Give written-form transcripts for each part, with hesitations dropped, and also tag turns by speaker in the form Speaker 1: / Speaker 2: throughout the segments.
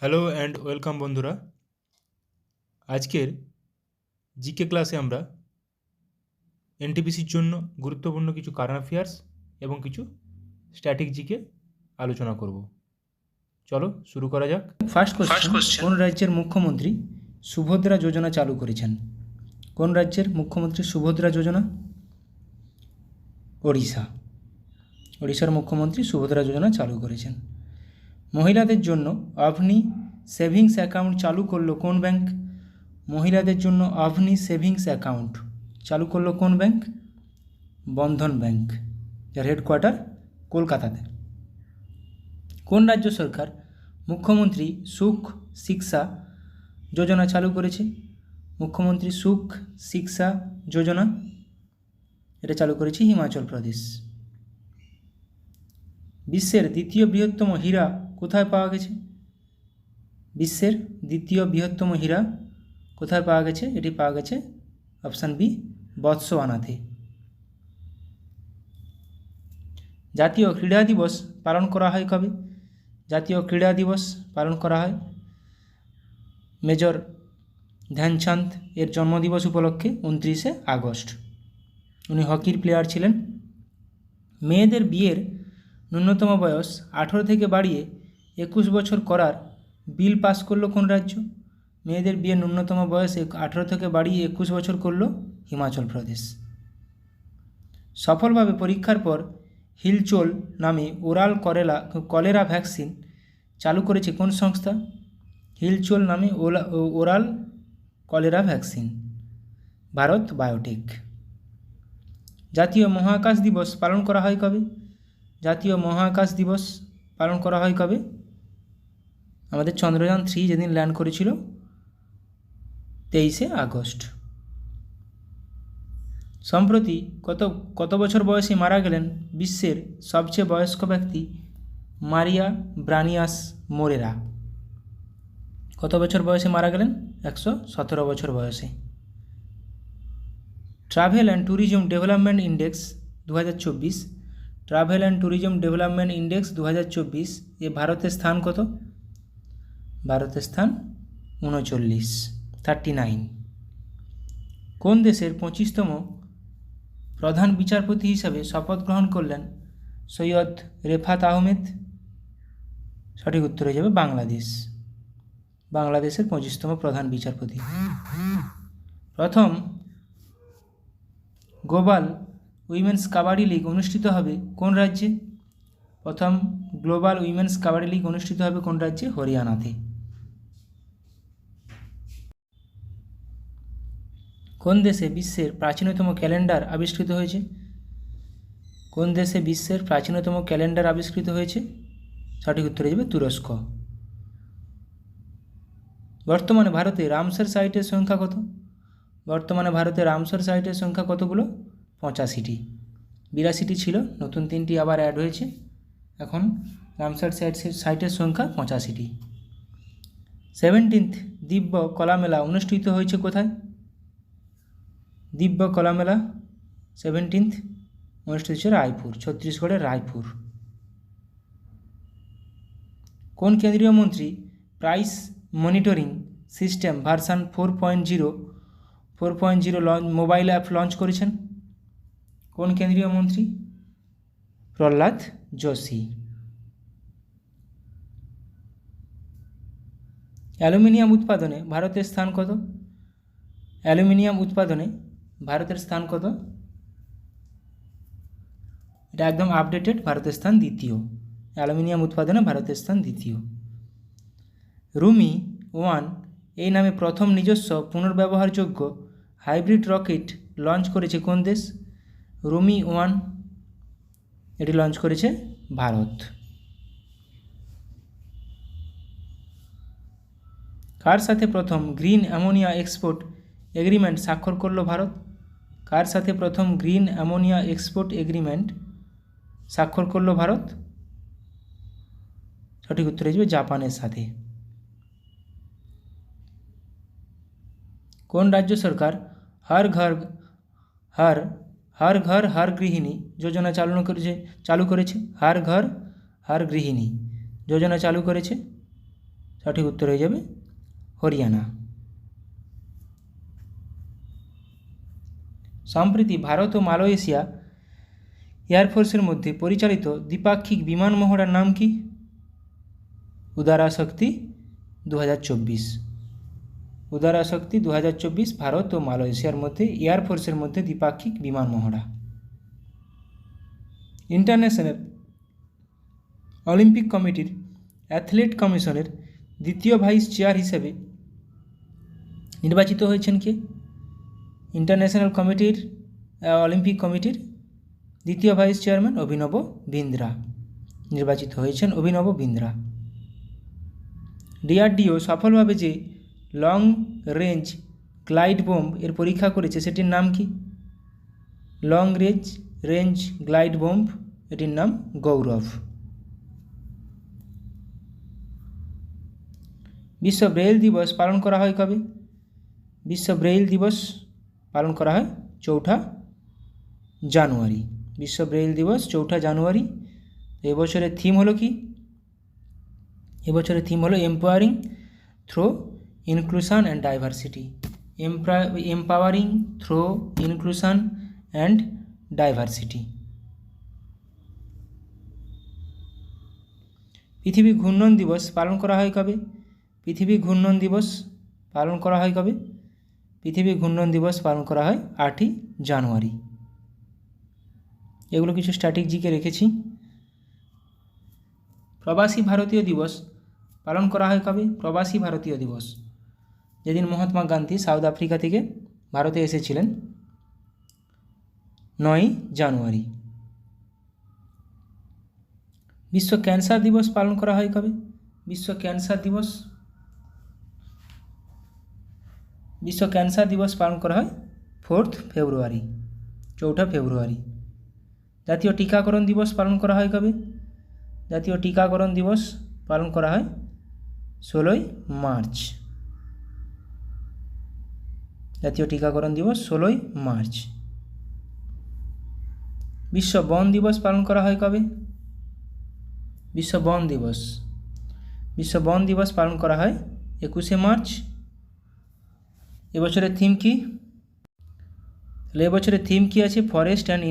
Speaker 1: Hello and welcome বন্ধুরা। আজকের GK ক্লাসে আমরা এনটিপিসির জন্য গুরুত্বপূর্ণ কিছু কারেন্ট অ্যাফেয়ার্স এবং কিছু স্ট্যাটিক জিকে আলোচনা করব। চলো শুরু করা যাক।
Speaker 2: ফার্স্ট কোশ্চেন, কোন রাজ্যের মুখ্যমন্ত্রী সুভদ্রা যোজনা চালু করেছেন? কোন রাজ্যের মুখ্যমন্ত্রী সুভদ্রা যোজনা? ওড়িশার মুখ্যমন্ত্রী সুভদ্রা যোজনা চালু করেছেন। মহিলাদের জন্য অভনি সেভিংস অ্যাকাউন্ট চালু করলো কোন ব্যাংক? মহিলাদের জন্য অভনি সেভিংস অ্যাকাউন্ট চালু করলো কোন ব্যাংক? বন্ধন ব্যাংক, যার হেডকোয়ার্টার কলকাতাতে। কোন রাজ্য সরকার মুখ্যমন্ত্রী সুখ শিক্ষা যোজনা চালু করেছে? মুখ্যমন্ত্রী সুখ শিক্ষা যোজনা এটা চালু করেছে হিমাচল প্রদেশ। বিশ্বের দ্বিতীয় বৃহত্তম হীরা কোথায় পাওয়া গেছে? বিশ্বের দ্বিতীয় বৃহত্তম হীরা কোথায় পাওয়া গেছে? এটি পাওয়া গেছে অপশান বি, বতসোয়ানাতে। জাতীয় ক্রীড়া দিবস পালন করা হয় কবে? জাতীয় ক্রীড়া দিবস পালন করা হয় মেজর ধ্যানচাঁদ এর জন্মদিবস উপলক্ষে 29শে আগস্ট। উনি হকির প্লেয়ার ছিলেন। মেয়েদের বিয়ের ন্যূনতম বয়স 18 থেকে বাড়িয়ে 21 বছর করার বিল পাস করলো কোন রাজ্য? মেয়েদের বিয়ের ন্যূনতম বয়স 18 থেকে বাড়িয়ে 21 বছর করলো হিমাচল প্রদেশ। সফলভাবে পরীক্ষার পর হিলচোল নামে ওরাল কলেরা ভ্যাকসিন চালু করেছে কোন সংস্থা? হিলচোল নামে oral cholera vaccine, Bharat biotech. জাতীয় মহাকাশ দিবস পালন করা হয় কবে? জাতীয় মহাকাশ দিবস পালন করা হয় কবে? আমাদের চন্দ্রযান 3 যেদিন ল্যান্ড করেছিল 23শে আগস্ট। সম্প্রতি কত বছর বয়সে মারা গেলেন বিশ্বের সবচেয়ে বয়স্ক ব্যক্তি মারিয়া ব্রানিয়াস মোরেরা? কত বছর বয়সে মারা গেলেন? 117 বছর বয়সে। Travel and tourism development index 2024, travel and tourism development index 2024 এ ভারতের স্থান কত? ভারতের স্থান 39। কোন দেশের 25তম প্রধান বিচারপতি হিসাবে শপথ গ্রহণ করলেন সৈয়দ রেফাত আহমেদ? সঠিক উত্তর হয়ে যাবে বাংলাদেশ। বাংলাদেশের 25তম প্রধান বিচারপতি। প্রথম গ্লোবাল উইমেন্স কাবাডি লিগ অনুষ্ঠিত হবে কোন রাজ্যে? প্রথম গ্লোবাল উইমেন্স কাবাডি লিগ অনুষ্ঠিত হবে কোন রাজ্যে? হরিয়ানাতে। কোন দেশে বিশ্বের প্রাচীনতম ক্যালেন্ডার আবিষ্কৃত হয়েছে? কোন দেশে বিশ্বের প্রাচীনতম ক্যালেন্ডার আবিষ্কৃত হয়েছে? সঠিক উত্তর হয়ে যাবে তুরস্ক। বর্তমানে ভারতে রামসার সাইটের সংখ্যা কত? বর্তমানে ভারতে রামসার সাইটের সংখ্যা কতগুলো? 85টি। 82টি ছিল, নতুন 3টি আবার অ্যাড হয়েছে। এখন রামসার সাইটের সংখ্যা 85টি। 17th দিব্য কলা মেলা অনুষ্ঠিত হয়েছে কোথায়? দিব্য কলা মেলা 17th অনুষ্ঠিত হচ্ছে রায়পুর, ছত্তিশগড়ের রায়পুর। কোন কেন্দ্রীয় মন্ত্রী price monitoring system version 4.0 mobile app launch করেছেন? কোন কেন্দ্রীয় মন্ত্রী? প্রহ্লাদ যোশী। অ্যালুমিনিয়াম উৎপাদনে ভারতের স্থান কত? অ্যালুমিনিয়াম উৎপাদনে ভারতের স্থান কত? এটা একদম আপডেটেড, ভারতের স্থান 2য়। অ্যালুমিনিয়াম উৎপাদনে ভারতের স্থান 2য়। রুমি 1 এই নামে প্রথম নিজস্ব পুনর্ব্যবহারযোগ্য হাইব্রিড রকেট লঞ্চ করেছে কোন দেশ? রুমি 1 এটি লঞ্চ করেছে ভারত। কার সাথে প্রথম গ্রিন অ্যামোনিয়া এক্সপোর্ট এগ্রিমেন্ট স্বাক্ষর করলো ভারত? কার সাথে প্রথম গ্রিন অ্যামোনিয়া এক্সপোর্ট এগ্রিমেন্ট স্বাক্ষর করলো ভারত? সঠিক উত্তর হয়ে যাবে জাপানের সাথে। কোন রাজ্য সরকার হর ঘর হর গৃহিণী যোজনা চালু করেছে? হর ঘর হর গৃহিণী যোজনা চালু করেছে? সঠিক উত্তর হয়ে যাবে হরিয়ানা। সম্প্রতি ভারত ও মালয়েশিয়া এয়ারফোর্সের মধ্যে পরিচালিত দ্বিপাক্ষিক বিমান মহড়ার নাম কি? উদারা শক্তি 2024। উদারা শক্তি 2024 ভারত ও মালয়েশিয়ার মধ্যে এয়ারফোর্সের মধ্যে দ্বিপাক্ষিক বিমান মহড়া। ইন্টারন্যাশনাল অলিম্পিক কমিটির অ্যাথলেট কমিশনের দ্বিতীয় ভাইস চেয়ার হিসেবে নির্বাচিত হয়েছেন কে? ইন্টারন্যাশনাল অলিম্পিক কমিটির দ্বিতীয় ভাইস চেয়ারম্যান অভিনব বিন্দ্রা নির্বাচিত হয়েছেন। অভিনব বিন্দ্রা। ডিআরডিও সফলভাবে যে লং রেঞ্জ গ্লাইড বোম্ব এর পরীক্ষা করেছে সেটির নাম কি? লং রেঞ্জ গ্লাইড বোম্ব, এটির নাম গৌরব। বিশ্ব ব্রেইল দিবস পালন করা হয় কবে? বিশ্ব ব্রেইল দিবস পালন করা হয় 4 জানুয়ারি। বিশ্ব ব্রেইল দিবস 4 জানুয়ারি। এবছরের থিম হলো কি? এবছরের থিম হলো empowering through inclusion and diversity. Empowering through inclusion and diversity. পৃথিবী ঘূর্ণন দিবস পালন করা হয় কবে? পৃথিবী ঘূর্ণন দিবস পালন করা হয় কবে? পৃথিবী ঘূর্ণন দিবস পালন করা হয় 8 জানুয়ারি। এগুলো কিছু স্ট্যাটিক জিকে রেখেছি। প্রবাসী ভারতীয় দিবস পালন করা হয় কবে? প্রবাসী ভারতীয় দিবস যেদিন মহাত্মা গান্ধী সাউথ আফ্রিকা থেকে ভারতে এসেছিলেন, 9 জানুয়ারি। বিশ্ব ক্যান্সার দিবস পালন করা হয় কবে? বিশ্ব ক্যান্সার দিবস পালন করা হয় 4 ফেব্রুয়ারি, 4 ফেব্রুয়ারি। জাতীয় টিকাকরণ দিবস পালন করা হয় কবে? জাতীয় টিকাকরণ দিবস পালন করা হয় 16 মার্চ। জাতীয় টিকাকরণ দিবস 16 মার্চ। বিশ্ব বন দিবস পালন করা হয় কবে? বিশ্ব বন দিবস পালন করা হয় 21 মার্চ। এবছরের থিম কি? তাহলে এবছরের থিম কি আছে? Forest and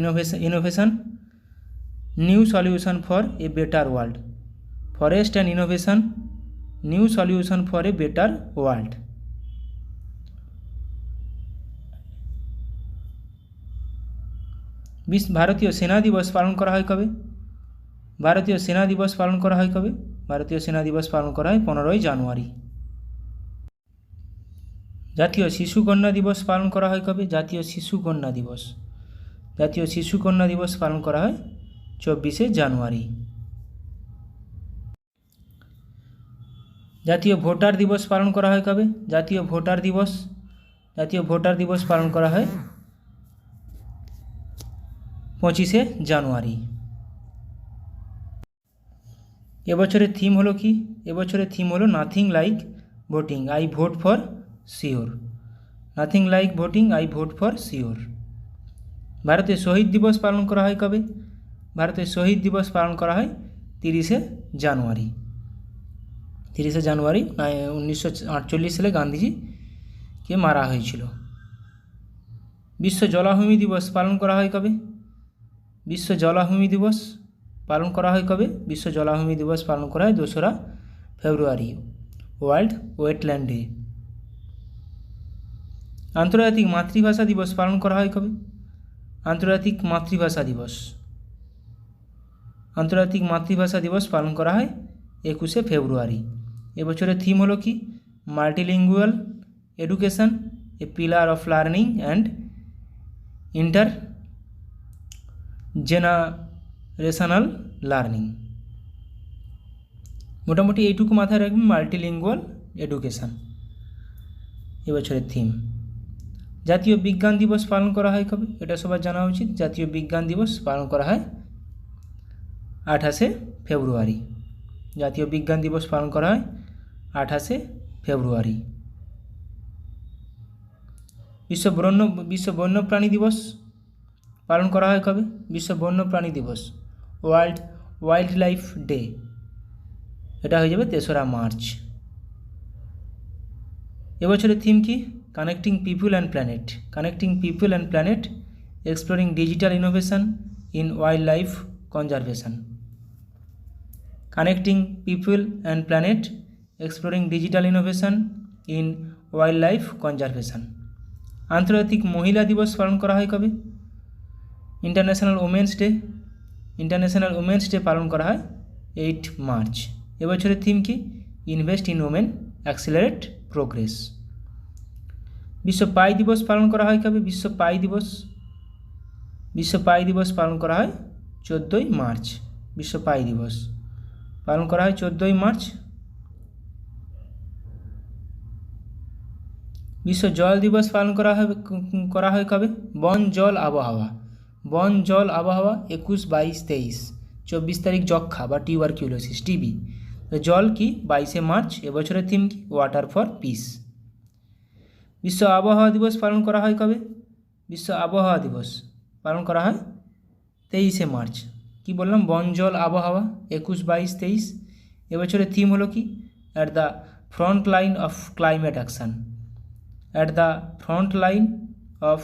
Speaker 2: innovation, new solution for a better world. Forest and innovation, new solution for a better world. ভারতীয় সেনা দিবস পালন করা হয় কবে? ভারতীয় সেনা দিবস পালন করা হয় কবে? ভারতীয় সেনা দিবস পালন করা হয় 15 জানুয়ারি। জাতীয় শিশু কন্যা দিবস পালন করা হয় কবে? জাতীয় শিশু কন্যা দিবস পালন করা হয় 24 জানুয়ারি। জাতীয় ভোটার দিবস পালন করা হয় কবে? জাতীয় ভোটার দিবস পালন করা হয় 25 জানুয়ারি। এবছরের থিম হলো কি? এবছরের থিম হলো nothing like voting, I vote for sure. Nothing like voting, I vote for sure. ভারতের শহীদ দিবস পালন করা হয় কবে? ভারতের শহীদ দিবস পালন করা হয় 30 জানুয়ারি। 30 জানুয়ারি 1948 সালে গান্ধীজিকে মারা হয়েছিল। বিশ্ব জলাভূমি দিবস পালন করা হয় কবে? বিশ্ব জলাভূমি দিবস পালন করা হয় কবে? বিশ্ব জলাভূমি দিবস পালন করা হয় 2 ফেব্রুয়ারি, ওয়ার্ল্ড ওয়েটল্যান্ড ডে। আন্তর্জাতিক মাতৃভাষা দিবস পালন করা হয় কবে? আন্তর্জাতিক মাতৃভাষা দিবস পালন করা হয় 21 ফেব্রুয়ারি। এবছরের থিম হলো কি? Multilingual education, a pillar of learning and intergenerational learning. মোটামুটি এইটুকু মাথায় রাখবেন, মাল্টিলিঙ্গুয়াল এডুকেশন এবছরের থিম। জাতীয় বিজ্ঞান দিবস পালন করা হয় কবে? এটা সবার জানা উচিত। জাতীয় বিজ্ঞান দিবস পালন করা হয় 28 ফেব্রুয়ারি। জাতীয় বিজ্ঞান দিবস পালন করা হয় 28 ফেব্রুয়ারি। বিশ্ব বন্যপ্রাণী দিবস পালন করা হয় কবে? বিশ্ব বন্যপ্রাণী দিবস, ওয়াইল্ড লাইফ ডে, এটা হয়ে যাবে 3 মার্চ। এবছরের থিম কি? Connecting people and planet. Connecting people and planet, exploring digital innovation in wild life conservation. Connecting people and planet, exploring digital innovation in wild life conservation. আন্তর্জাতিক মহিলা দিবস পালন করা হয় কবে? International women's day. International women's day পালন করা হয় 8 মার্চ। এবছরের থিম কি? Invest in women, accelerate progress. বিশ্ব পাই দিবস পালন করা হয় কবে? বিশ্ব পাই দিবস। বিশ্ব পাই দিবস পালন করা হয় 14ই মার্চ। বিশ্ব পাই দিবস পালন করা হয় 14ই মার্চ। বিশ্ব জল দিবস পালন করা হয় কবে? বন জল আবহাওয়া। বন জল আবহাওয়া 21, 22, 23। 24 তারিখ যক্ষা বা টিউবারকিউলোসিস, টিবি। জল কি? 22শে মার্চ। এবছরের থিম কি? Water for piece. বিশ্ব আবহাওয়া দিবস পালন করা হয় কবে? বিশ্ব আবহাওয়া দিবস পালন করা হয় 23শে মার্চ। কি বললাম? বন জল আবহাওয়া 21, 22, 23। এবছরের থিম হলো কি? At the front line of climate action. At the front line of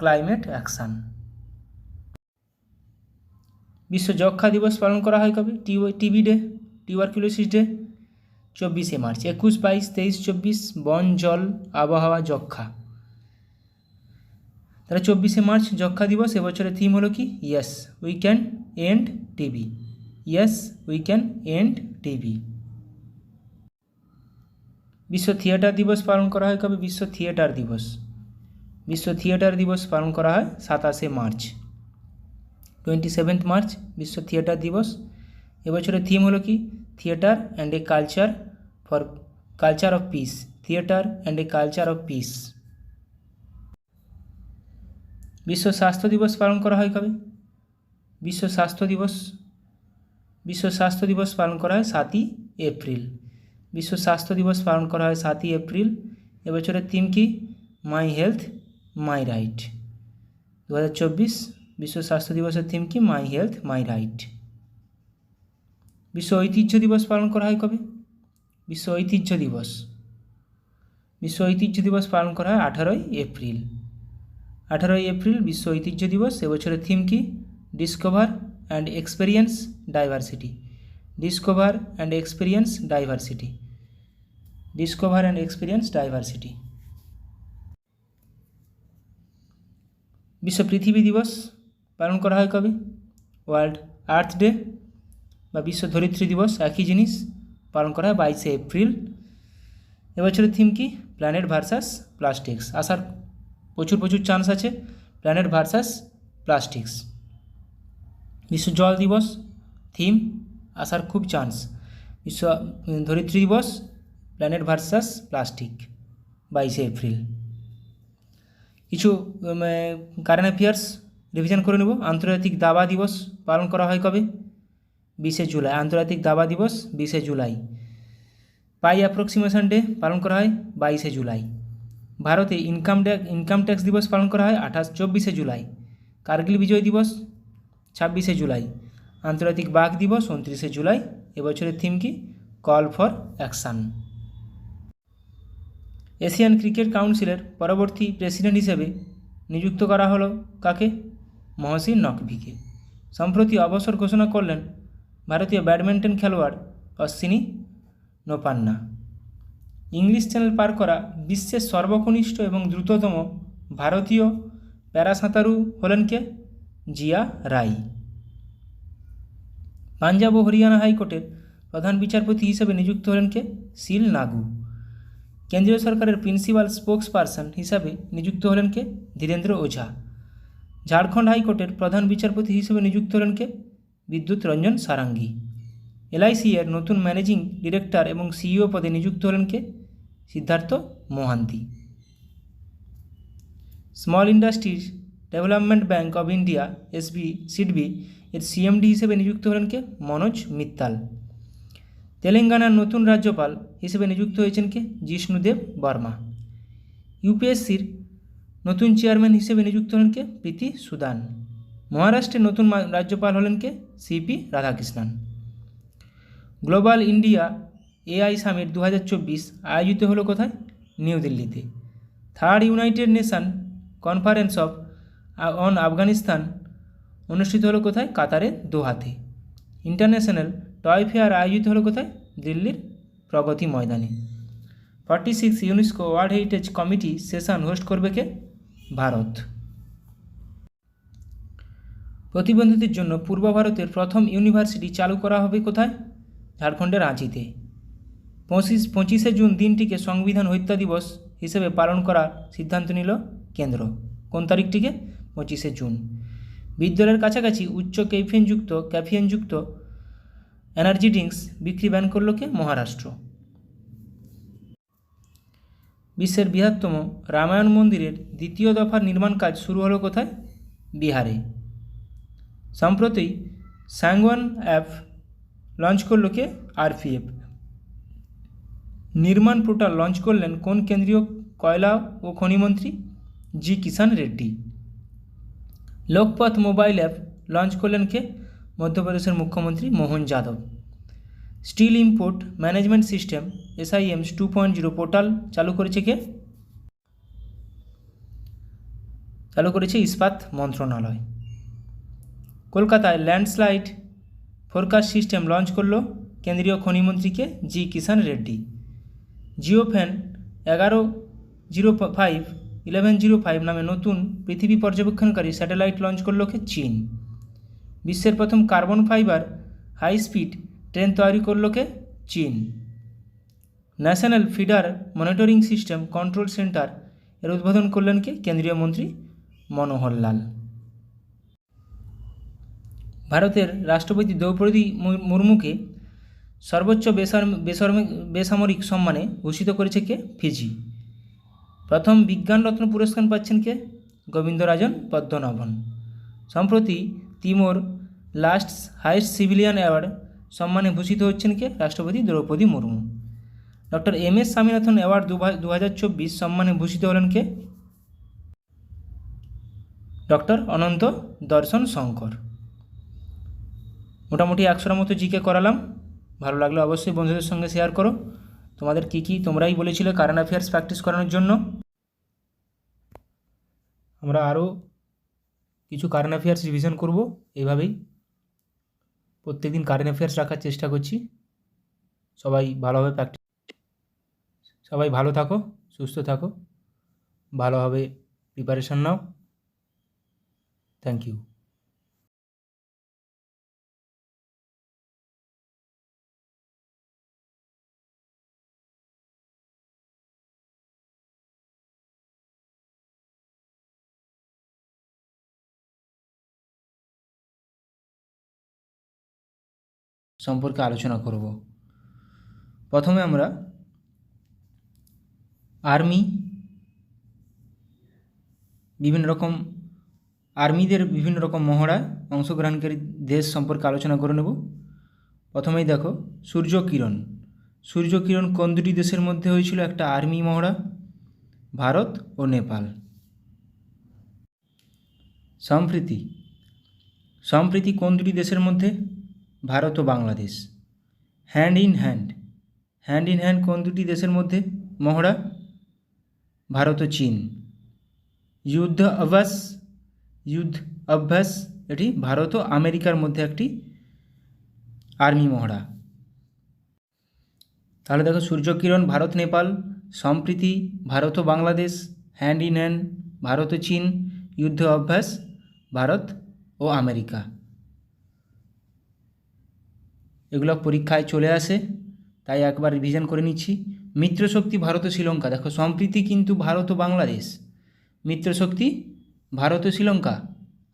Speaker 2: climate action. বিশ্ব যক্ষা দিবস পালন করা হয় কবে? টিবি ডে, টিউবারকিউলোসিস ডে 24শে মার্চ। 21, 22, 23, 24 বন জল আবহাওয়া যক্ষা। তাহলে 24শে মার্চ যক্ষা দিবস। এবছরের থিম হলো কি? Yes we can end TB. Yes we can end TB. বিশ্ব থিয়েটার দিবস পালন করা হয় কবে? বিশ্ব থিয়েটার দিবস। বিশ্ব থিয়েটার দিবস পালন করা হয় 27শে মার্চ। 27 মার্চ বিশ্ব থিয়েটার দিবস। এবছরের থিম হলো কি? Theatre and a culture for culture of piece. Theatre and a culture of piece. বিশ্ব স্বাস্থ্য দিবস পালন করা হয় কবে? বিশ্ব স্বাস্থ্য দিবস। বিশ্ব স্বাস্থ্য দিবস পালন করা হয় 7ই এপ্রিল। বিশ্ব স্বাস্থ্য দিবস পালন করা হয় 7ই এপ্রিল। এবছরের থিম কি? My health my right. 2024 বিশ্ব স্বাস্থ্য দিবসের থিম কি? My health my right. বিশ্ব ঐতিহ্য দিবস পালন করা হয় কবে? বিশ্ব ঐতিহ্য দিবস। বিশ্ব ঐতিহ্য দিবস পালন করা হয় 18ই এপ্রিল। 18ই এপ্রিল বিশ্ব ঐতিহ্য দিবস। এবছরের থিম কি? Discover and experience diversity. Discover and experience diversity. Discover and experience diversity. বিশ্ব পৃথিবী দিবস পালন করা হয় কবে? ওয়ার্ল্ড আর্থ ডে বা বিশ্ব ধরিত্রী দিবস একই জিনিস, পালন করা হয় 22শে এপ্রিল। এবছরের থিম কি? Planet versus plastics. আসার প্রচুর চান্স আছে, প্ল্যানেট ভার্সাস প্লাস্টিক্স। বিশ্ব জল দিবস থিম, আসার খুব চান্স। বিশ্ব ধরিত্রী দিবস প্ল্যানেট ভার্সাস প্লাস্টিক 22শে এপ্রিল। কিছু কারেন্ট অ্যাফেয়ার্স রিভিশন করে নেব। আন্তর্জাতিক দাবা দিবস পালন করা হয় কবে? 20শে জুলাই। আন্তর্জাতিক দাবা দিবস 20শে জুলাই। পাই অ্যাপ্রক্সিমেশন ডে পালন করা হয় 22শে জুলাই। ভারতে ইনকাম ট্যাক্স দিবস পালন করা হয় 24শে জুলাই। কার্গিল বিজয় দিবস 26শে জুলাই। আন্তর্জাতিক বাঘ দিবস 29শে জুলাই। এবছরের থিম কি? Call for action. Asian cricket কাউন্সিলের পরবর্তী প্রেসিডেন্ট হিসেবে নিযুক্ত করা হলো কাকে? মহসিন নকভিকে। সম্প্রতি অবসর ঘোষণা করলেন ভারতীয় ব্যাডমিন্টন খেলোয়াড় অশ্বিনী নোপান্না। ইংলিশ চ্যানেল পার করা বিশ্বের সর্বকনিষ্ঠ এবং দ্রুততম ভারতীয় প্যারা সাঁতারু হলেন কে? জিয়া রাই। পাঞ্জাব ও হরিয়ানা হাইকোর্টের প্রধান বিচারপতি হিসেবে নিযুক্ত হলেন কে? শিল নাগু। কেন্দ্রীয় সরকারের প্রিন্সিপাল স্পোক্স পারসন হিসাবে নিযুক্ত হলেন কে? ধীরেন্দ্র ওঝা। ঝাড়খণ্ড হাইকোর্টের প্রধান বিচারপতি হিসেবে নিযুক্ত হলেন কে? বিদ্যুৎ রঞ্জন সারাঙ্গী। এলআইসি এর নতুন ম্যানেজিং ডিরেক্টর এবং সিইও পদে নিযুক্ত হলেন কে? Siddhartha Mohanty. Small industries development bank of India SIDBI এর সিএমডি হিসেবে নিযুক্ত হলেন কে? মনোজ মিত্তাল। তেলেঙ্গানার নতুন রাজ্যপাল হিসেবে নিযুক্ত হয়েছেন কে? জিষ্ণুদেব বর্মা। ইউপিএসসির নতুন চেয়ারম্যান হিসেবে নিযুক্ত হলেন কে? প্রীতি সুদান। মহারাষ্ট্রের নতুন রাজ্যপাল হলেন কে? CP Radhakrishnan. Global India AI summit 2024 আয়োজিত হলো কোথায়? নিউ দিল্লিতে। Third United Nation conference on Afghanistan অনুষ্ঠিত হলো কোথায়? কাতারের দোহাতে। ইন্টারন্যাশনাল টয় ফেয়ার আয়োজিত হলো কোথায়? দিল্লির প্রগতি ময়দানে। 46 UNESCO world heritage committee session host করবে কে? ভারত। প্রতিবন্ধীদের জন্য পূর্ব ভারতের প্রথম ইউনিভার্সিটি চালু করা হবে কোথায়? ঝাড়খণ্ডের রাঁচিতে। 25শে জুন দিনটিকে সংবিধান হত্যা দিবস হিসেবে পালন করার সিদ্ধান্ত নিল কেন্দ্র। কোন তারিখটিকে? 25শে জুন। বিদ্যালয়ের কাছাকাছি উচ্চ ক্যাফিনযুক্ত এনার্জি ড্রিঙ্কস বিক্রি ব্যান করল কে? মহারাষ্ট্র। বিশ্বের বৃহত্তম রামায়ণ মন্দিরের দ্বিতীয় দফার নির্মাণ কাজ শুরু হলো কোথায়? বিহারে। সম্প্রতি সাংওয়ান অ্যাপ লঞ্চ করল কে? আরপিএফ। নির্মাণ পোর্টাল লঞ্চ করলেন কোন কেন্দ্রীয় কয়লা ও খনিমন্ত্রী? G Kishan Reddy. Lokpath mobile app launch করলেন কে? মধ্যপ্রদেশের মুখ্যমন্ত্রী Mohan Yadav. Steel import management system SIMS 2.0 portal চালু করেছে কে? চালু করেছে ইস্পাত মন্ত্রণালয়। কলকাতায় ল্যান্ডস্লাইড ফোরকাস্ট সিস্টেম লঞ্চ করল কেন্দ্রীয় খনিমন্ত্রীকে? জি কিষাণ রেড্ডি। জিওফ্যান 1105 নামে নতুন পৃথিবী পর্যবেক্ষণকারী স্যাটেলাইট লঞ্চ করল কে? চীন। বিশ্বের প্রথম carbon fibre high speed train তৈরি করল কে? চীন। National feeder monitoring system control centre এর উদ্বোধন করলেন কে? কেন্দ্রীয় মন্ত্রী মনোহর লাল। ভারতের রাষ্ট্রপতি দ্রৌপদী মুর্মুকে সর্বোচ্চ বেসামরিক সম্মানে ভূষিত করেছে কে? ফিজি। প্রথম বিজ্ঞানরত্ন পুরস্কার পাচ্ছেন কে? গোবিন্দরাজন পদ্মনাভন। সম্প্রতি Timor Leste highest civilian award সম্মানে ভূষিত হচ্ছেন কে? রাষ্ট্রপতি Droupadi Murmu. Doctor MS Swaminathan award 2024 সম্মানে ভূষিত হলেন কে? ডক্টর অনন্ত দর্শন শঙ্কর। মোটামুটি 100টার মতো জিকে করালাম। ভালো লাগলে অবশ্যই বন্ধুদের সঙ্গে শেয়ার করো। তোমাদের কী তোমরাই বলেছিলে কারেন্ট অ্যাফেয়ার্স প্র্যাকটিস করানোর জন্য। আমরা আরও কিছু কারেন্ট অ্যাফেয়ার্স রিভিশন করব। এইভাবেই প্রত্যেকদিন কারেন্ট অ্যাফেয়ার্স রাখার চেষ্টা করছি। সবাই ভালো থাকো, সুস্থ থাকো, ভালোভাবে প্রিপারেশন নাও। Thank you. সম্পর্কে আলোচনা করব। প্রথমে আমরা আর্মিদের বিভিন্ন রকম মহড়ায় অংশগ্রহণকারী দেশ সম্পর্কে আলোচনা করে নেব। প্রথমেই দেখো সূর্যকিরণ কোন দুটি দেশের মধ্যে হয়েছিল একটা আর্মি মহড়া? ভারত ও নেপাল। সম্প্রীতি কোন দুটি দেশের মধ্যে? ভারত ও বাংলাদেশ। হ্যান্ড ইন হ্যান্ড কোন দুটি দেশের মধ্যে মহড়া? ভারত ও চীন। যুদ্ধ অভ্যাস এটি ভারত ও আমেরিকার মধ্যে একটি আর্মি মহড়া। তাহলে দেখো সূর্যকিরণ ভারত নেপাল, সম্প্রীতি ভারত ও Bangladesh, hand in hand Bharat ও চীন, যুদ্ধ অভ্যাস ভারত ও আমেরিকা। এগুলো পরীক্ষায় চলে আসে, তাই একবার রিভিশন করে নিচ্ছি। মিত্রশক্তি ভারত ও শ্রীলঙ্কা। দেখো সম্প্রীতি কিন্তু ভারত ও বাংলাদেশ, মিত্রশক্তি ভারত ও শ্রীলঙ্কা,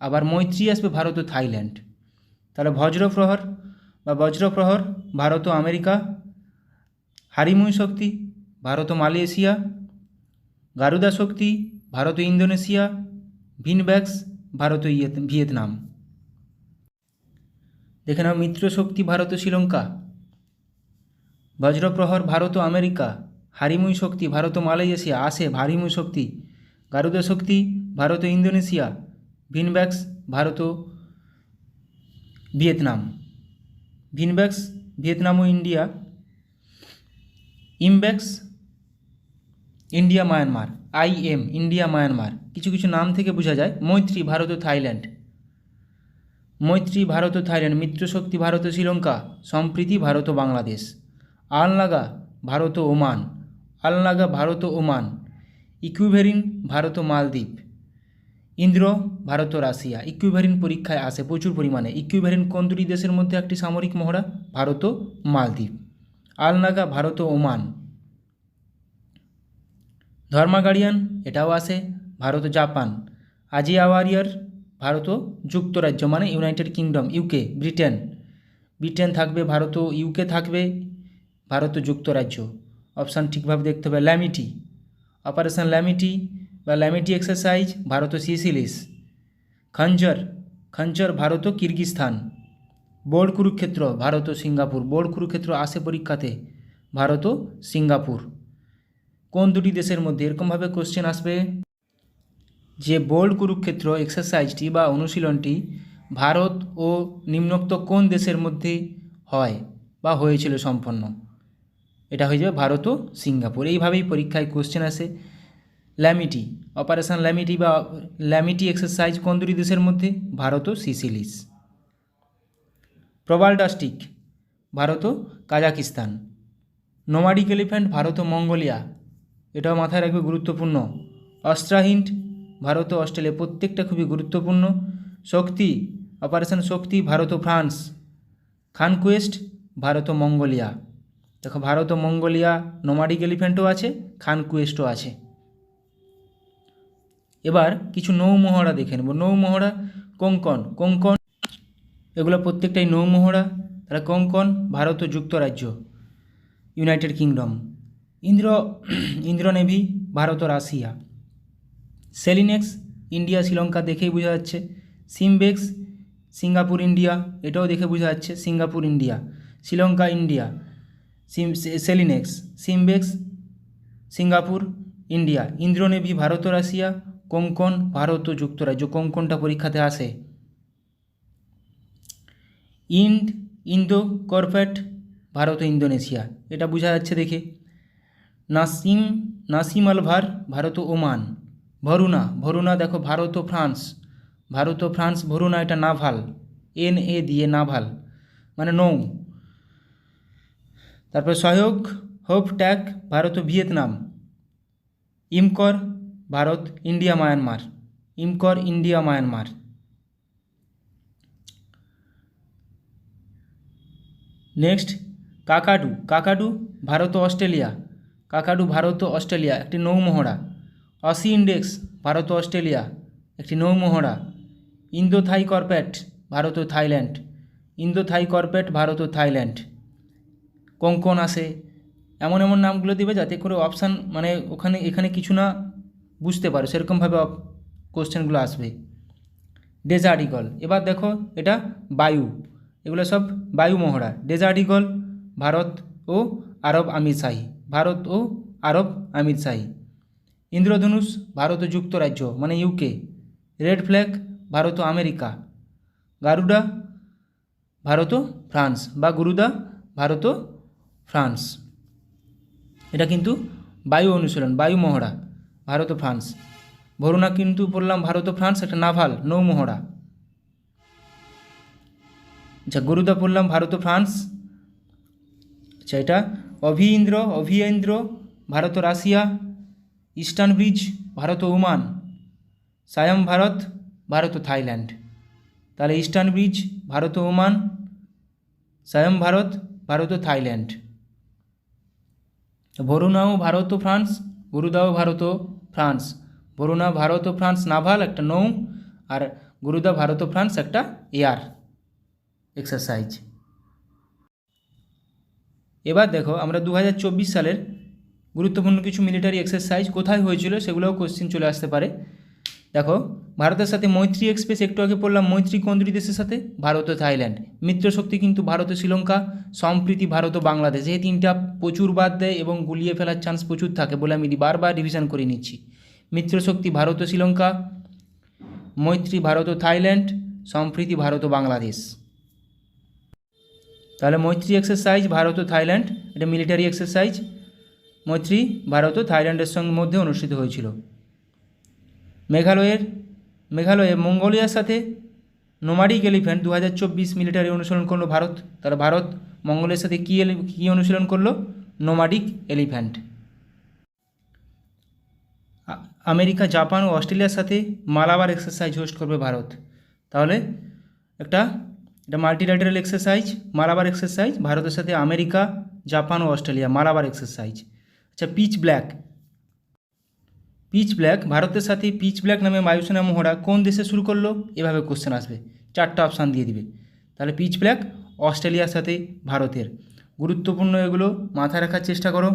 Speaker 2: আবার মৈত্রী আসবে ভারত ও থাইল্যান্ড। তাহলে বজ্রপ্রহর ভারত ও আমেরিকা, হারিমুই শক্তি ভারত ও মালয়েশিয়া, গারুদা শক্তি ভারত ও ইন্দোনেশিয়া, ভিনব্যাক্স ভারত ও ভিয়েতনাম। দেখে নাও মিত্রশক্তি ভারত ও শ্রীলঙ্কা, বজ্রপ্রহর ভারত ও আমেরিকা, হারিমুই শক্তি ভারত ও মালয়েশিয়া, হারিমুই শক্তি, গারুদা শক্তি ভারত ও ইন্দোনেশিয়া, ভিনব্যাক্স ভারত ও ভিয়েতনাম, ভিয়েতনাম ও India, India Myanmar, IM India Myanmar, কিছু কিছু নাম থেকে বোঝা যায়। মৈত্রী ভারত ও থাইল্যান্ড, মৈত্রী ভারত ও থাইল্যান্ড, মিত্রশক্তি ভারত ও শ্রীলঙ্কা, সম্প্রীতি ভারত ও বাংলাদেশ। আলনাগা ভারত ও ওমান, আলনাগা ভারত ও ওমান। ইকুইভেরিন ভারত ও মালদ্বীপ। ইন্দ্র ভারত ও রাশিয়া। ইকুইভেরিন পরীক্ষায় আসে প্রচুর পরিমাণে। ইকুইভেরিন কোন দুটি দেশের মধ্যে একটি সামরিক মহড়া? ভারত ও মালদ্বীপ। আলনাগা ভারত ও ওমান। ধর্মা গার্ডিয়ান এটাও আসে ভারত ও জাপান। আজিয়া ওয়ারিয়ার ভারত ও যুক্তরাজ্য মানে United kingdom, UK, Britain. Britain থাকবে, ভারত ও ইউকে থাকবে, ভারত ও যুক্তরাজ্য। অপশান ঠিকভাবে দেখতে হবে। ল্যামিটি, অপারেশন ল্যামিটি বা ল্যামিটি এক্সারসাইজ ভারত ও সিসিলিস। খঞ্জর, খঞ্জর ভারত ও কিরগিস্তান। বোর্ড কুরুক্ষেত্র ভারত ও সিঙ্গাপুর। বোর্ড কুরুক্ষেত্র আসে পরীক্ষাতে, ভারত ও সিঙ্গাপুর। কোন দুটি দেশের মধ্যে? এরকমভাবে কোশ্চেন আসবে যে বোর্ড কুরুক্ষেত্র এক্সারসাইজটি বা অনুশীলনটি ভারত ও নিম্নোক্ত কোন দেশের মধ্যে হয় বা হয়েছিল সম্পন্ন? এটা হয়ে যাবে ভারত ও সিঙ্গাপুর। এইভাবেই পরীক্ষায় কোশ্চেন আসে। ল্যামিটি, অপারেশন ল্যামিটি বা ল্যামিটি এক্সারসাইজ কোন দুটি দেশের মধ্যে? ভারত ও সিসিলিস। প্রবালডাস্টিক ভারত ও কাজাকিস্তান। নোমাডিক এলিফ্যান্ট ভারত ও মঙ্গোলিয়া, এটাও মাথায় রাখবে, গুরুত্বপূর্ণ। অস্ট্রাহিন্ড ভারত ও অস্ট্রেলিয়া, প্রত্যেকটা খুবই গুরুত্বপূর্ণ। শক্তি, অপারেশন শক্তি ভারত ও ফ্রান্স। খানকুয়েস্ট ভারত ও মঙ্গোলিয়া। দেখো ভারত ও মঙ্গোলিয়া নোমাডিক এলিফ্যান্টও আছে, খানকুয়েস্টও আছে। এবার কিছু নৌমহড়া দেখে নেব। নৌমহড়া কোঙ্কণ, কোঙ্কণ এগুলো প্রত্যেকটাই নৌমহড়া। তাহলে কোঙ্কণ ভারত ও যুক্তরাজ্য, United Kingdom. Indra navy Bharat ও রাশিয়া। সেলিনেক্স ইন্ডিয়া শ্রীলঙ্কা, দেখেই বোঝা যাচ্ছে। সিমবেক্স সিঙ্গাপুর ইন্ডিয়া, এটাও দেখে বোঝা যাচ্ছে, Singapore India. Sri Lanka India. SLINEX, SIMBEX Singapore India. Indra navy Bharat ও রাশিয়া। কোঙ্কণ ভারত ও যুক্তরাজ্য, কোঙ্কণটা পরীক্ষাতে আসে। ইন্দো কর্পেট ভারত ও ইন্দোনেশিয়া, এটা বোঝা যাচ্ছে দেখে। নাসিম আলভার ভারত ও ওমান। ভরুনা, ভরুনা দেখো ভারত ও ফ্রান্স, ভারত ও ফ্রান্স। ভরুনা এটা নাভাল, NA দিয়ে নাভাল মানে নৌ। তারপর সহযোগ হোপ ট্যাগ ভারত ও Vietnam. IMCOR Bharat, India Myanmar. IMCOR India Myanmar. Next কাকাডু, কাকাডু Bharat ও অস্ট্রেলিয়া। কাকাডু ভারত ও অস্ট্রেলিয়া একটি নৌমহড়া। অসি ইন্ডেক্স ভারত ও অস্ট্রেলিয়া একটি নৌমহড়া। ইন্দো থাই কর্পেট ভারত ও থাইল্যান্ড। ইন্দো থাই কর্পেট ভারত ও থাইল্যান্ড। কোঙ্কণ আসে। এমন এমন নামগুলো দেবে যাতে করে অপশান মানে এখানে কিছু না বুঝতে পারো, সেরকমভাবে কোশ্চেনগুলো আসবে। ডেজার্ট ইগল, এবার দেখো এটা বায়ু, এগুলো সব বায়ু মহড়া। ডেজার্ট ইগল ভারত ও আরব আমিরশাহী, ভারত ও আরব আমিরশাহী। ইন্দ্রধনুষ ভারত ও যুক্তরাজ্য মানে UK। রেড ফ্ল্যাগ ভারত ও আমেরিকা। গারুডা ভারত ও ফ্রান্স বা গুরুদা ভারত ও ফ্রান্স। এটা কিন্তু বায়ু অনুশীলন, বায়ু মহড়া, ভারত ও ফ্রান্স। ভরুনা কিন্তু বললাম ভারত ও ফ্রান্স, একটা নাভাল নৌমহড়া। আচ্ছা গুরুদা পড়লাম ভারত ও ফ্রান্স। আচ্ছা এটা অভিয়েন্দ্র ভারত ও রাশিয়া। ইস্টার্ন ব্রিজ ভারত ও ওমান। সায়াম ভারত, ভারত ও থাইল্যান্ড। তাহলে ইস্টার্ন ব্রিজ ভারত ও ওমান, সায়াম ভারত, ভারত ও থাইল্যান্ড। ভরুনাও ভারত ও ফ্রান্স, গুরুদাও ভারত ও ফ্রান্স। ভরুনা ভারত ও ফ্রান্স নাভাল একটা নৌ, আর গুরুদা ভারত ও ফ্রান্স একটা এয়ার এক্সারসাইজ। এবার দেখো আমরা 2024 সালের গুরুত্বপূর্ণ কিছু মিলিটারি এক্সারসাইজ কোথায় হয়েছিল সেগুলোও কোশ্চেন চলে আসতে পারে। দেখো ভারতের সাথে মৈত্রী এক্সপ্রেস, একটু আগে পড়লাম মৈত্রী কোন দুটি দেশের সাথে? ভারত ও থাইল্যান্ড। মিত্রশক্তি কিন্তু ভারত ও শ্রীলঙ্কা। সম্প্রীতি ভারত ও বাংলাদেশ। এই তিনটা প্রচুর বাদ দেয় এবং গুলিয়ে ফেলার চান্স প্রচুর থাকে বলে আমি বারবার রিভিশন করে নিচ্ছি। মিত্রশক্তি ভারত ও শ্রীলঙ্কা, মৈত্রী ভারত ও থাইল্যান্ড, সম্প্রীতি ভারত ও বাংলাদেশ। তাহলে মৈত্রী এক্সারসাইজ ভারত ও থাইল্যান্ড, এটা মিলিটারি এক্সারসাইজ। মৈত্রী ভারত ও থাইল্যান্ডের সঙ্গে মধ্যে অনুষ্ঠিত হয়েছিল। মেঘালয়ে মঙ্গোলিয়ার সাথে নোমাডিক এলিফ্যান্ট 2024 মিলিটারি অনুশীলন করলো ভারত। তাহলে ভারত মঙ্গোলিয়ার সাথে কী অনুশীলন করলো? Nomadic elephant. আমেরিকা, জাপান ও অস্ট্রেলিয়ার সাথে মালাবার এক্সারসাইজ হোস্ট করবে ভারত। তাহলে এটা মাল্টিল্যাটারাল এক্সারসাইজ, মালাবার এক্সারসাইজ, ভারতের সাথে আমেরিকা, জাপান ও অস্ট্রেলিয়া মালাবার এক্সারসাইজ। আচ্ছা, পিচ ব্ল্যাক ভারতের সাথে পিচ ব্ল্যাক নামে বায়ুসেনা মহড়া কোন দেশে শুরু করলো? এভাবে কোশ্চেন আসবে, 4টা অপশান দিয়ে দিবে। তাহলে পিচ ব্ল্যাক অস্ট্রেলিয়ার সাথে ভারতের। গুরুত্বপূর্ণ এগুলো মাথায় রাখার চেষ্টা করো।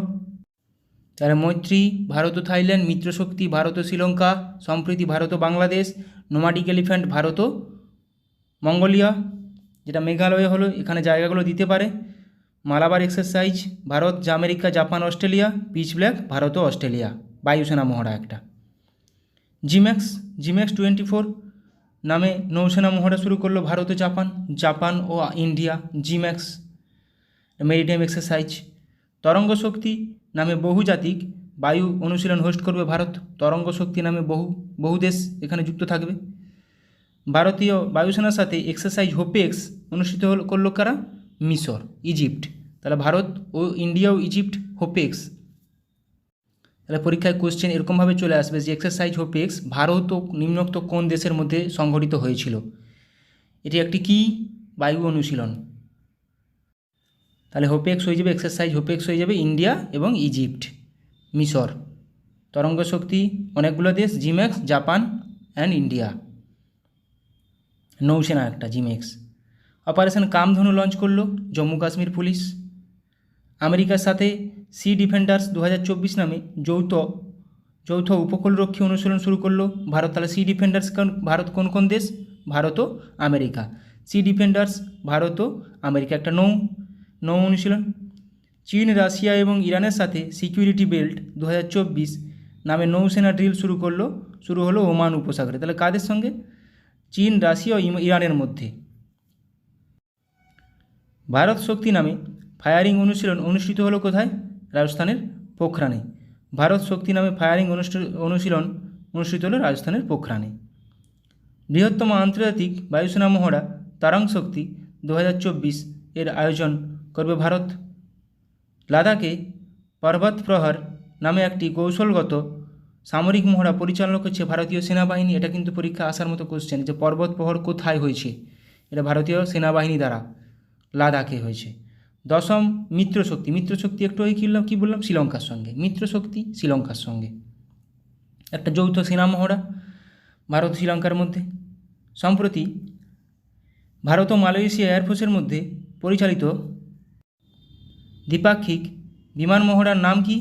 Speaker 2: তাহলে মৈত্রী ভারত ও থাইল্যান্ড, মিত্রশক্তি ভারত ও শ্রীলঙ্কা, সম্প্রীতি ভারত ও বাংলাদেশ, নোমাডিক এলিফ্যান্ট ভারত ও মঙ্গোলিয়া, যেটা মেঘালয় হলো, এখানে জায়গাগুলো দিতে পারে। Malabar exercise Bharat, America, Japan, Australia. Pitch black Bharat ও অস্ট্রেলিয়া, বায়ুসেনা মহড়া একটা। জিম্যাক্স 24 নামে নৌসেনা মহড়া শুরু করলো ভারত ও জাপান ও ইন্ডিয়া। জিম্যাক্স maritime exercise. তরঙ্গ শক্তি নামে বহুজাতিক বায়ু অনুশীলন হোস্ট করবে ভারত। তরঙ্গ শক্তি নামে বহু দেশ এখানে যুক্ত থাকবে। ভারতীয় বায়ুসেনার সাথে এক্সারসাইজ হোপেক্স অনুষ্ঠিত করলো কারা? মিশর, ইজিপ্ট। তাহলে ভারত ও ইন্ডিয়া ও ইজিপ্ট হোপেক্স। তাহলে পরীক্ষায় কোশ্চেন এরকমভাবে চলে আসবে যে এক্সারসাইজ হোপেক্স ভারত ও নিম্নোক্ত কোন দেশের মধ্যে সংঘটিত হয়েছিল? এটি একটি কি বায়ু অনুশীলন? তাহলে হোপেক্স হয়ে যাবে, এক্সারসাইজ হোপেক্স হয়ে যাবে ইন্ডিয়া এবং ইজিপ্ট, মিশর। তরঙ্গ শক্তি অনেকগুলো দেশ, জিম্যাক্স, জাপান অ্যান্ড ইন্ডিয়া। নৌসেনা একটা, জিম্যাক্স। অপারেশন কামধনু লঞ্চ করলো জম্মু কাশ্মীর পুলিশ। আমেরিকার সাথে সি ডিফেন্ডার্স 2024 নামে যৌথ উপকূলরক্ষী অনুশীলন শুরু করলো ভারত। তাহলে সি ডিফেন্ডার্স ভারত কোন দেশ? ভারত ও আমেরিকা। সি ডিফেন্ডার্স ভারত ও আমেরিকা, একটা নৌ অনুশীলন। চীন, রাশিয়া এবং ইরানের সাথে সিকিউরিটি বেল্ট 2024 নামে নৌসেনা ড্রিল শুরু হলো ওমান উপসাগরে। তাহলে কাদের সঙ্গে? চীন, রাশিয়া ও ইরানের মধ্যে। ভারত শক্তি নামে ফায়ারিং অনুশীলন অনুষ্ঠিত হলো কোথায়? রাজস্থানের পোখরানে। ভারত শক্তি নামে ফায়ারিং অনুশীলন অনুষ্ঠিত হলো রাজস্থানের পোখরানে। বৃহত্তম আন্তর্জাতিক বায়ুসেনা মহড়া তারাং শক্তি 2024 এর আয়োজন করবে ভারত। লাদাখে পর্বত প্রহর নামে একটি কৌশলগত সামরিক মহড়া পরিচালনা করছে ভারতীয় সেনাবাহিনী। এটা কিন্তু পরীক্ষা আসার মতো কোশ্চেন, যে পর্বত প্রহর কোথায় হয়েছে? এটা ভারতীয় সেনাবাহিনী দ্বারা লাদাখে হয়েছে। 10ম মিত্রশক্তি একটু কী বললাম? শ্রীলঙ্কার সঙ্গে। মিত্রশক্তি শ্রীলঙ্কার সঙ্গে একটা যৌথ সেনা মহড়া ভারত শ্রীলঙ্কার মধ্যে। সম্প্রতি ভারত ও মালয়েশিয়া এয়ারফোর্সের মধ্যে পরিচালিত দ্বিপাক্ষিক বিমান মহড়ার নাম কি?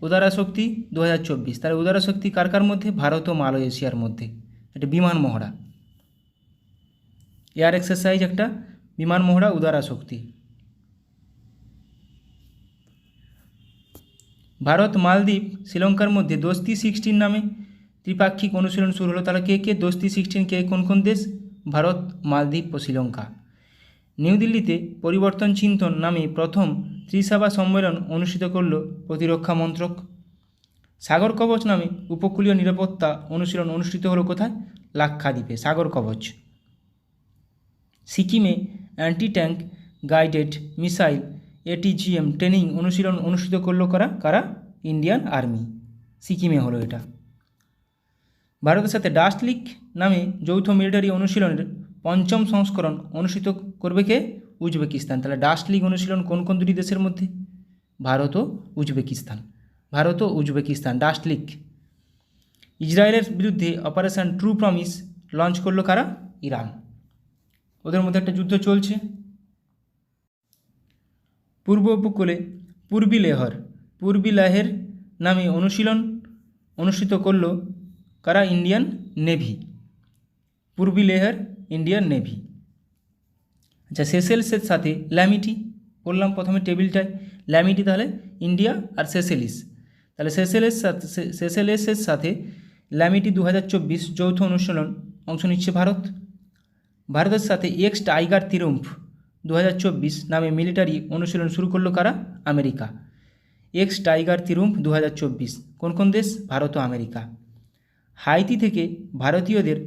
Speaker 2: উদারা শক্তি 2024। তাহলে উদারা শক্তি কার মধ্যে? ভারত ও মালয়েশিয়ার মধ্যে একটা বিমান মহড়া, এয়ার এক্সারসাইজ, একটা বিমান মহড়া উদারা শক্তি। ভারত, মালদ্বীপ, শ্রীলঙ্কার মধ্যে দোস্তি 16 নামে ত্রিপাক্ষিক অনুশীলন শুরু হলো। তাহলে কে দোস্তি 16 কোন দেশ? ভারত, মালদ্বীপ ও শ্রীলঙ্কা। নিউ দিল্লিতে পরিবর্তন চিন্তন নামে প্রথম ত্রিসভা সম্মেলন অনুষ্ঠিত করল প্রতিরক্ষা মন্ত্রক। সাগর কবচ নামে উপকূলীয় নিরাপত্তা অনুশীলন অনুষ্ঠিত হলো কোথায়? লাক্ষাদ্বীপে, সাগর কবচ। সিকিমে anti tank guided missile ATGM training অনুশীলন অনুষ্ঠিত করলো কারা? Indian army. সিকিমে হলো এটা। ভারতের সাথে ডাস্ট লিক নামে যৌথ মিলিটারি অনুশীলনের 5ম সংস্করণ অনুষ্ঠিত করবে কে? উজবেকিস্তান। তাহলে ডাস্ট লিক অনুশীলন কোন দুটি দেশের মধ্যে? ভারত ও উজবেকিস্তান। Dust leak. ইসরায়েলের বিরুদ্ধে অপারেশন ট্রু প্রমিস লঞ্চ করলো কারা? ইরান। ওদের মধ্যে একটা যুদ্ধ চলছে। পূর্ব উপকূলে পূর্বী লেহের নামে অনুশীলন অনুষ্ঠিত করল কারা? Indian navy. Purvi Lehar, Indian navy. আচ্ছা, সেসেলসের সাথে ল্যামিটি বললাম প্রথমে টেবিলটায়, ল্যামিটি তাহলে ইন্ডিয়া আর সেসেলিস। তাহলে সেসেলেসের সাথে ল্যামিটি 2024 যৌথ অনুশীলন অংশ নিচ্ছে ভারত। ভারতের সাথে এক্স টাইগার ত্রিম্ফ 2024 নামে মিলিটারি অনুশীলন শুরু করলো কারা? আমেরিকা। এক্স টাইগার ত্রিউম্ফ 2024, কোন কোন দেশ? ভারত ও আমেরিকা। হাইতি থেকে ভারতীয়দের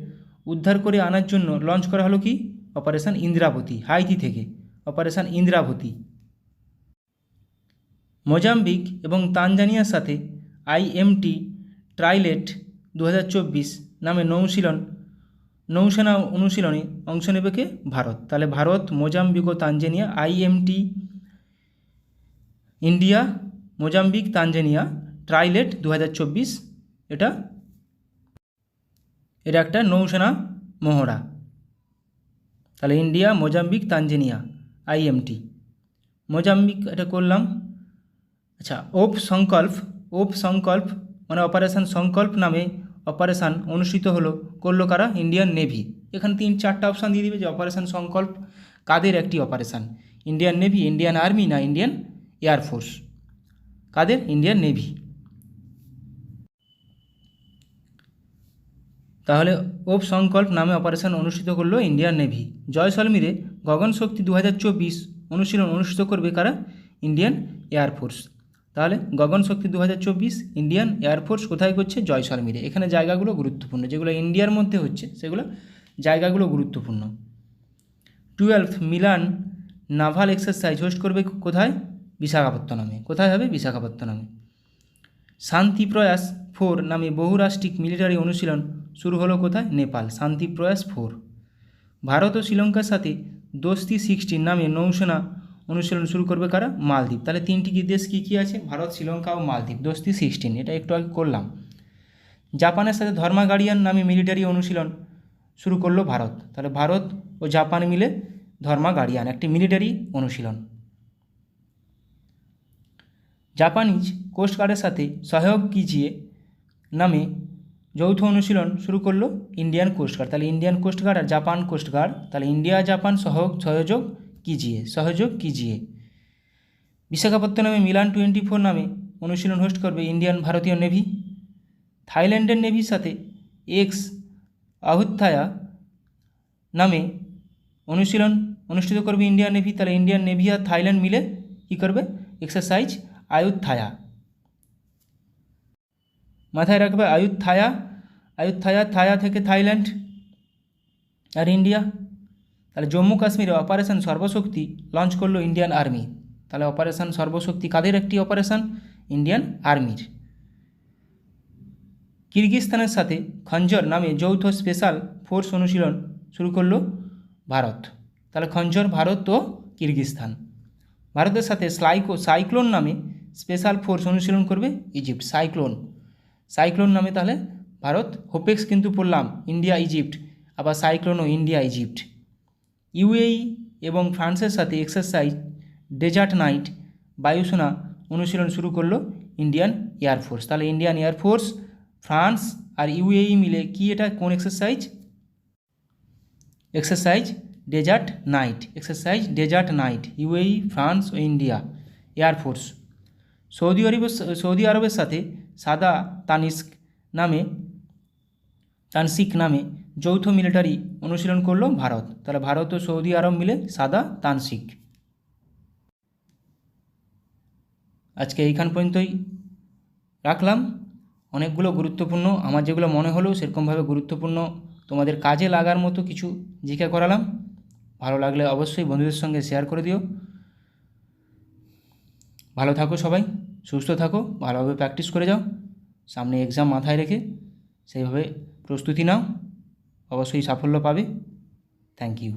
Speaker 2: উদ্ধার করে আনার জন্য লঞ্চ করা হলো কি? অপারেশন ইন্দ্রাবতী। হাইতি থেকে অপারেশন ইন্দ্রাবতী। মোজাম্বিক এবং তানজানিয়ার সাথে IMT ট্রাইলেট 2024 নামে নৌসেনা অনুশীলনে অংশ নেবে কে? ভারত। তাহলে ভারত, মোজাম্বিক ও Tanzania, IMT India, Mozambique, Tanzania trilat 2024, এটা একটা নৌসেনা মহড়া। তাহলে India, Mozambique, Tanzania, IMT। Mozambique এটা করলাম। আচ্ছা, ওপ সংকল্প মানে অপারেশন সংকল্প নামে অপারেশান অনুষ্ঠিত করলো কারা? Indian navy. এখানে 3-4টা অপশান দিয়ে দিবে যে অপারেশন সংকল্প কাদের একটি operation, Indian navy, Indian army না ইন্ডিয়ান এয়ারফোর্স? কাদের? Indian navy. তাহলে ওপ সংকল্প নামে অপারেশন অনুষ্ঠিত করলো ইন্ডিয়ান নেভি। জয়সলমীরে গগনশক্তি 2024 অনুশীলন অনুষ্ঠিত করবে কারা? Indian air force. তাহলে গগনশক্তি 2024 ইন্ডিয়ান এয়ারফোর্স কোথায় করছে? জয়সলমীরে। এখানে জায়গাগুলো গুরুত্বপূর্ণ, যেগুলো ইন্ডিয়ার মধ্যে হচ্ছে সেগুলো জায়গাগুলো গুরুত্বপূর্ণ। 12th Milan naval exercise host করবে কোথায়? বিশাখাপত্তনমে। কোথায় হবে? বিশাখাপত্তনমে। শান্তি প্রয়াস 4 নামে বহুরাষ্ট্রিক মিলিটারি অনুশীলন শুরু হলো কোথায়? নেপাল। শান্তি প্রয়াস 4। ভারত ও শ্রীলঙ্কার সাথে দোস্তি 16 নামে নৌসেনা অনুশীলন শুরু করবে কারা? মালদ্বীপ। তাহলে 3টি দেশ কী কী আছে? ভারত, শ্রীলঙ্কা ও মালদ্বীপ। দোস্তি 16, এটা একটু আগে করলাম। জাপানের সাথে ধর্মা গার্ডিয়ান নামে মিলিটারি অনুশীলন শুরু করলো ভারত। তাহলে ভারত ও জাপান মিলে ধর্মা গার্ডিয়ান, একটি মিলিটারি অনুশীলন। জাপানিজ কোস্টগার্ডের সাথে সহযোগ কিজিয়ে নামে যৌথ অনুশীলন শুরু করলো ইন্ডিয়ান কোস্টগার্ড। তাহলে ইন্ডিয়ান কোস্টগার্ড আর জাপান কোস্টগার্ড, তাহলে ইন্ডিয়া জাপান সহযোগ কিজিয়ে। বিশাখাপত্তনমে মিলান 24 নামে অনুশীলন হোস্ট করবে ইন্ডিয়ান ভারতীয় নেভি। থাইল্যান্ডের নেভির সাথে এক্স আহুত্থায়া নামে অনুশীলন অনুষ্ঠিত করবে ইন্ডিয়ান নেভি। তাহলে ইন্ডিয়ান নেভি আর থাইল্যান্ড মিলে কী করবে? এক্সারসাইজ আয়ুত্থায়া। মাথায় রাখবে আয়ুত্থায়া থায়া থেকে থাইল্যান্ড আর ইন্ডিয়া। তাহলে জম্মু কাশ্মীরে অপারেশন সর্বশক্তি লঞ্চ করলো ইন্ডিয়ান আর্মি। তাহলে অপারেশন সর্বশক্তি কাদের একটি অপারেশন? ইন্ডিয়ান আর্মির। কিরগিজস্তানের সাথে খঞ্জর নামে যৌথ স্পেশাল ফোর্স অনুশীলন শুরু করলো ভারত। তাহলে খঞ্জর ভারত ও কিরগিজস্তান। ভারতের সাথে সাইক্লোন নামে স্পেশাল ফোর্স অনুশীলন করবে ইজিপ্ট। সাইক্লোন নামে তাহলে ভারত, হোপেক্স কিন্তু পড়লাম ইন্ডিয়া ইজিপ্ট, আবার সাইক্লোন ও ইন্ডিয়া ইজিপ্ট। UAE এবং ফ্রান্সের সাথে এক্সারসাইজ ডেজার্ট নাইট বায়ুসেনা অনুশীলন শুরু করলো ইন্ডিয়ান এয়ারফোর্স। তাহলে ইন্ডিয়ান এয়ারফোর্স, ফ্রান্স আর UAE মিলে কি এটা কোন exercise? Exercise desert knight. UAE, France ও ইন্ডিয়া এয়ারফোর্স। সৌদি আরবের সাথে সাদা তানসিক নামে যৌথ মিলিটারি অনুশীলন করলো ভারত। তাহলে ভারত ও সৌদি আরব মিলে সাদা তানসিক। আজকে এইখান পর্যন্তই রাখলাম। অনেকগুলো গুরুত্বপূর্ণ, আমার যেগুলো মনে হলো সেরকমভাবে গুরুত্বপূর্ণ তোমাদের কাজে লাগার মতো কিছু জিজ্ঞাসা করালাম। ভালো লাগলে অবশ্যই বন্ধুদের সঙ্গে শেয়ার করে দিও। ভালো থাকো সবাই, সুস্থ থাকো, ভালোভাবে প্র্যাকটিস করে যাও। সামনে এক্সাম মাথায় রেখে সেইভাবে প্রস্তুতি নাও, অবশ্যই সাফল্য পাবে। Thank you.